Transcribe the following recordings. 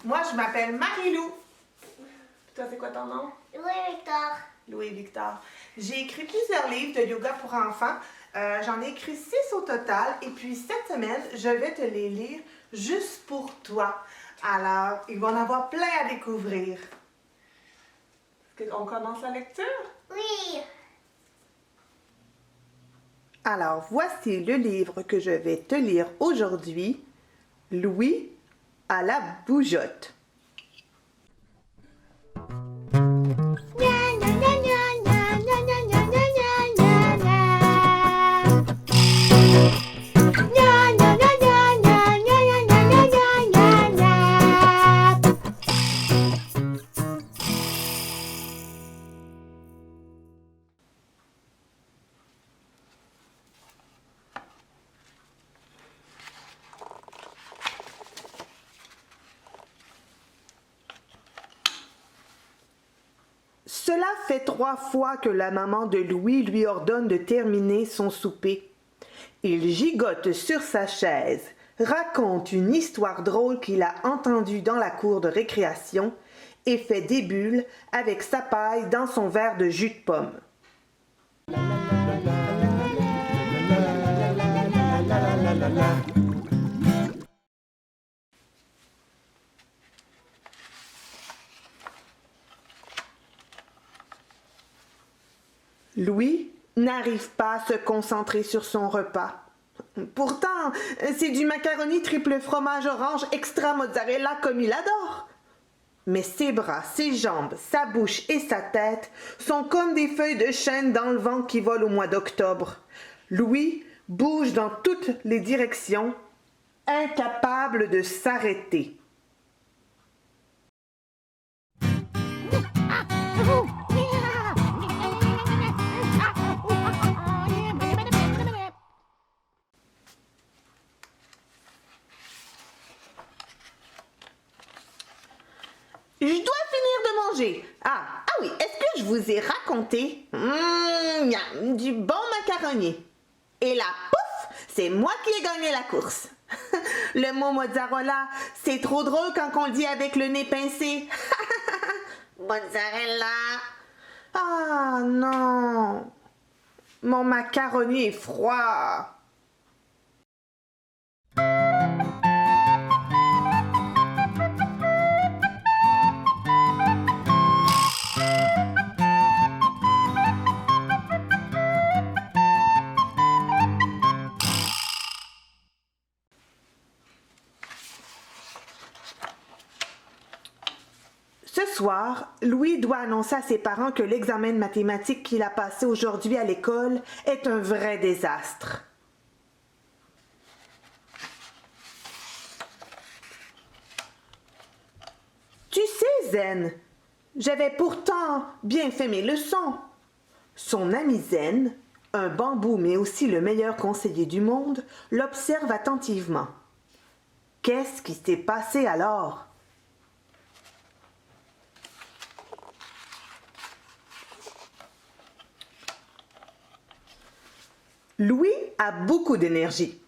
Moi, je m'appelle Marie-Lou. Toi, c'est quoi ton nom? Louis-Victor. Louis-Victor. J'ai écrit plusieurs livres de yoga pour enfants. J'en ai écrit 6 au total. Et puis, cette semaine, je vais te les lire juste pour toi. Alors, il va en avoir plein à découvrir. Est-ce qu'on commence la lecture? Oui. Alors, voici le livre que je vais te lire aujourd'hui. Louis à la bougeotte. Cela fait 3 fois que la maman de Louis lui ordonne de terminer son souper. Il gigote sur sa chaise, raconte une histoire drôle qu'il a entendue dans la cour de récréation et fait des bulles avec sa paille dans son verre de jus de pomme. Louis n'arrive pas à se concentrer sur son repas. Pourtant, c'est du macaroni triple fromage orange extra mozzarella comme il adore. Mais ses bras, ses jambes, sa bouche et sa tête sont comme des feuilles de chêne dans le vent qui volent au mois d'octobre. Louis bouge dans toutes les directions, incapable de s'arrêter. Je dois finir de manger. Ah oui, est-ce que je vous ai raconté? Miam, du bon macaroni. Et là, pouf, c'est moi qui ai gagné la course. Le mot mozzarella, c'est trop drôle quand on le dit avec le nez pincé. Mozzarella. Ah non, mon macaroni est froid. Ce soir, Louis doit annoncer à ses parents que l'examen de mathématiques qu'il a passé aujourd'hui à l'école est un vrai désastre. Tu sais, Zen, j'avais pourtant bien fait mes leçons. Son ami Zen, un bambou mais aussi le meilleur conseiller du monde, l'observe attentivement. Qu'est-ce qui s'est passé alors? Louis a beaucoup d'énergie.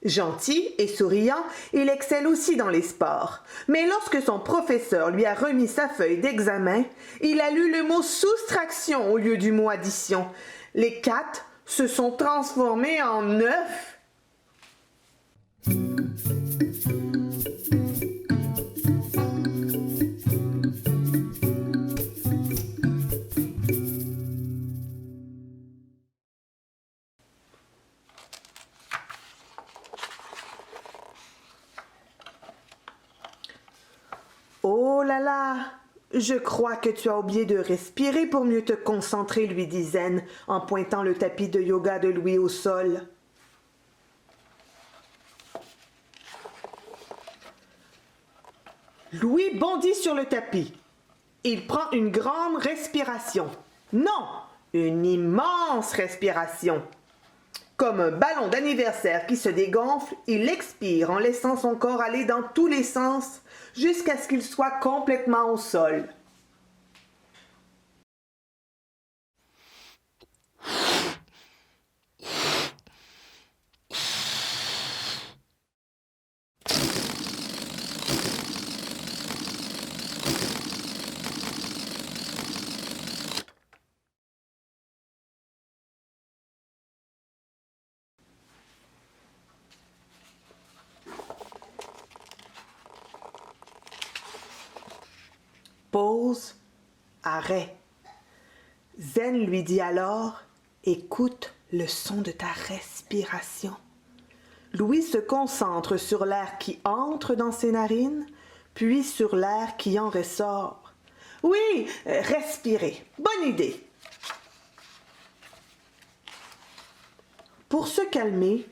Gentil et souriant, il excelle aussi dans les sports. Mais lorsque son professeur lui a remis sa feuille d'examen, il a lu le mot soustraction au lieu du mot addition. Les 4 se sont transformés en 9. Oh là là, je crois que tu as oublié de respirer pour mieux te concentrer, lui dit Zen en pointant le tapis de yoga de Louis au sol. Louis bondit sur le tapis. Il prend une grande respiration. Non, une immense respiration. Comme un ballon d'anniversaire qui se dégonfle, il expire en laissant son corps aller dans tous les sens jusqu'à ce qu'il soit complètement au sol. Pause, arrêt. Zen lui dit alors, écoute le son de ta respiration. Louis se concentre sur l'air qui entre dans ses narines, puis sur l'air qui en ressort. Oui, respirer, bonne idée. Pour se calmer,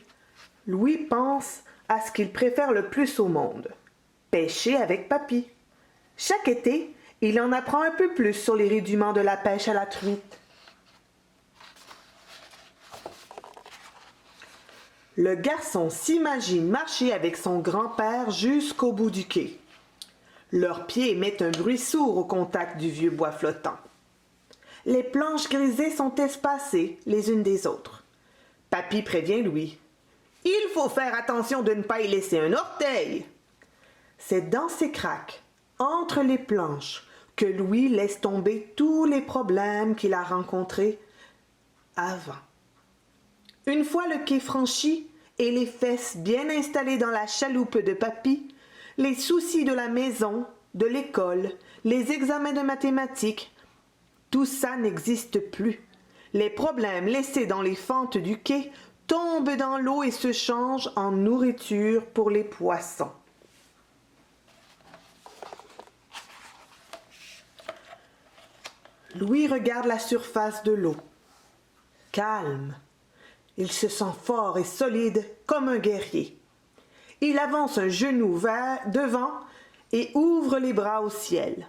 Louis pense à ce qu'il préfère le plus au monde, pêcher avec Papy. Chaque été, il en apprend un peu plus sur les rudiments de la pêche à la truite. Le garçon s'imagine marcher avec son grand-père jusqu'au bout du quai. Leurs pieds émettent un bruit sourd au contact du vieux bois flottant. Les planches grisées sont espacées les unes des autres. Papy prévient Louis. « Il faut faire attention de ne pas y laisser un orteil. » C'est dans ces craques, entre les planches, que Louis laisse tomber tous les problèmes qu'il a rencontrés avant. Une fois le quai franchi et les fesses bien installées dans la chaloupe de Papy, les soucis de la maison, de l'école, les examens de mathématiques, tout ça n'existe plus. Les problèmes laissés dans les fentes du quai tombent dans l'eau et se changent en nourriture pour les poissons. Louis regarde la surface de l'eau. Calme. Il se sent fort et solide comme un guerrier. Il avance un genou devant et ouvre les bras au ciel.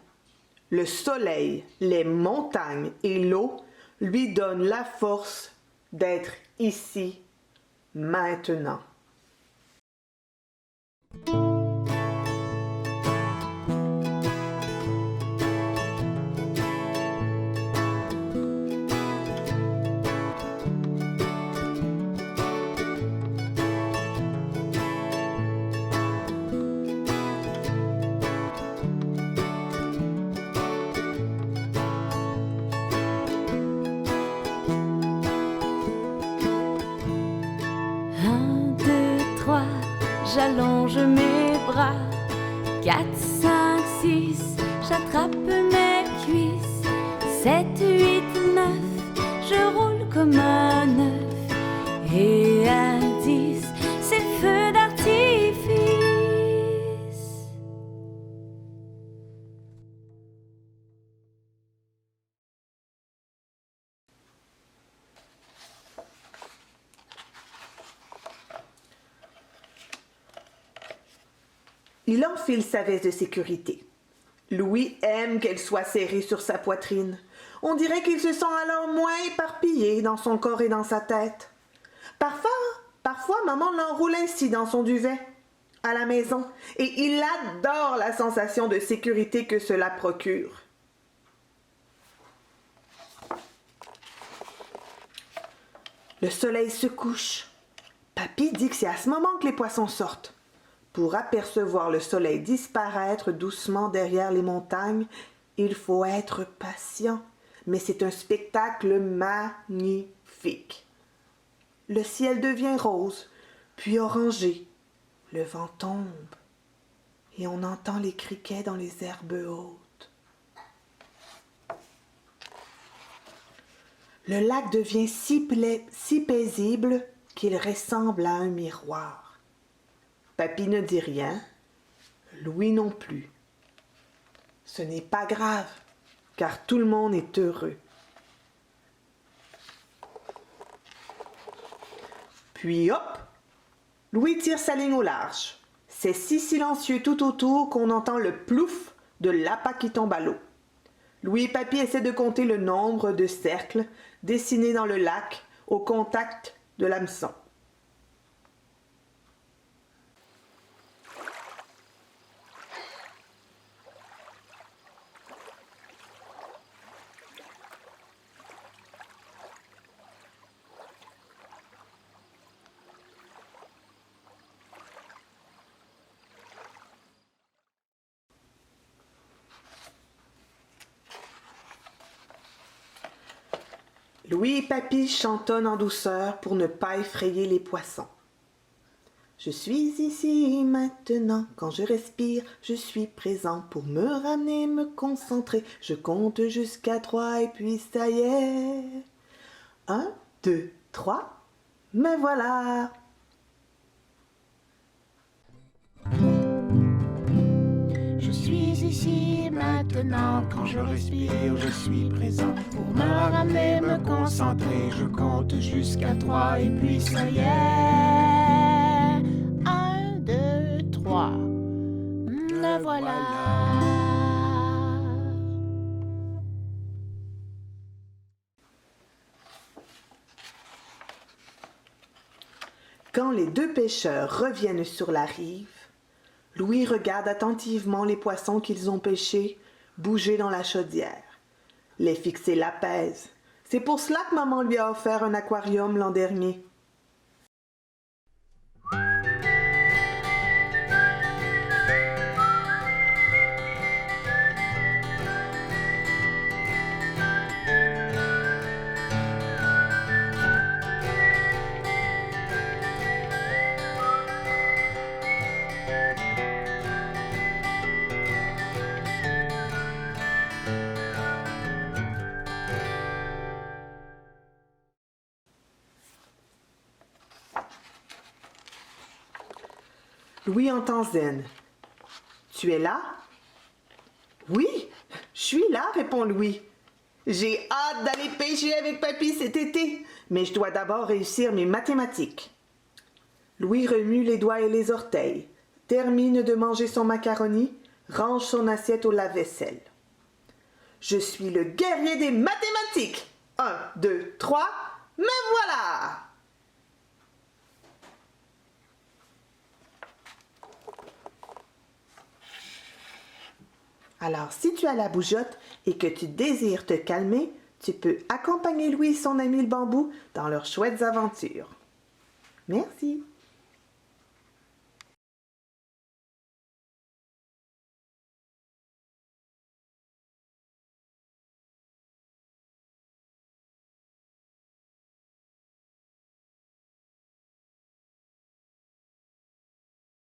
Le soleil, les montagnes et l'eau lui donnent la force d'être ici, maintenant. J'allonge mes bras, 4, 5, 6, j'attrape mes cuisses, 7, 8, 9, je roule comme un œuf, et à 10, c'est feu d'artifice. Il enfile sa veste de sécurité. Louis aime qu'elle soit serrée sur sa poitrine. On dirait qu'il se sent alors moins éparpillé dans son corps et dans sa tête. Parfois, maman l'enroule ainsi dans son duvet, à la maison, et il adore la sensation de sécurité que cela procure. Le soleil se couche. Papy dit que c'est à ce moment que les poissons sortent. Pour apercevoir le soleil disparaître doucement derrière les montagnes, il faut être patient, mais c'est un spectacle magnifique. Le ciel devient rose, puis orangé. Le vent tombe et on entend les criquets dans les herbes hautes. Le lac devient si paisible qu'il ressemble à un miroir. Papy ne dit rien, Louis non plus. Ce n'est pas grave, car tout le monde est heureux. Puis hop, Louis tire sa ligne au large. C'est si silencieux tout autour qu'on entend le plouf de l'appât qui tombe à l'eau. Louis et Papy essaient de compter le nombre de cercles dessinés dans le lac au contact de l'hameçon. Louis et Papy chantonnent en douceur pour ne pas effrayer les poissons. Je suis ici maintenant, quand je respire, je suis présent pour me ramener, me concentrer. Je compte jusqu'à 3 et puis ça y est. 1, 2, 3, me voilà. Je suis ici maintenant, quand je respire, je suis présent. Pour me ramener, me concentrer, je compte jusqu'à 3 et puis ça y est. 1, 2, 3, me voilà. Quand les deux pêcheurs reviennent sur la rive, Louis regarde attentivement les poissons qu'ils ont pêchés bouger dans la chaudière. Les fixer l'apaise. C'est pour cela que maman lui a offert un aquarium l'an dernier. Louis entend Zen. « Tu es là? »« Oui, je suis là, répond Louis. J'ai hâte d'aller pêcher avec papy cet été, mais je dois d'abord réussir mes mathématiques. » Louis remue les doigts et les orteils, termine de manger son macaroni, range son assiette au lave-vaisselle. « Je suis le guerrier des mathématiques! 1, 2, 3, me voilà! » Alors, si tu as la bougeotte et que tu désires te calmer, tu peux accompagner Louis et son ami le bambou dans leurs chouettes aventures. Merci.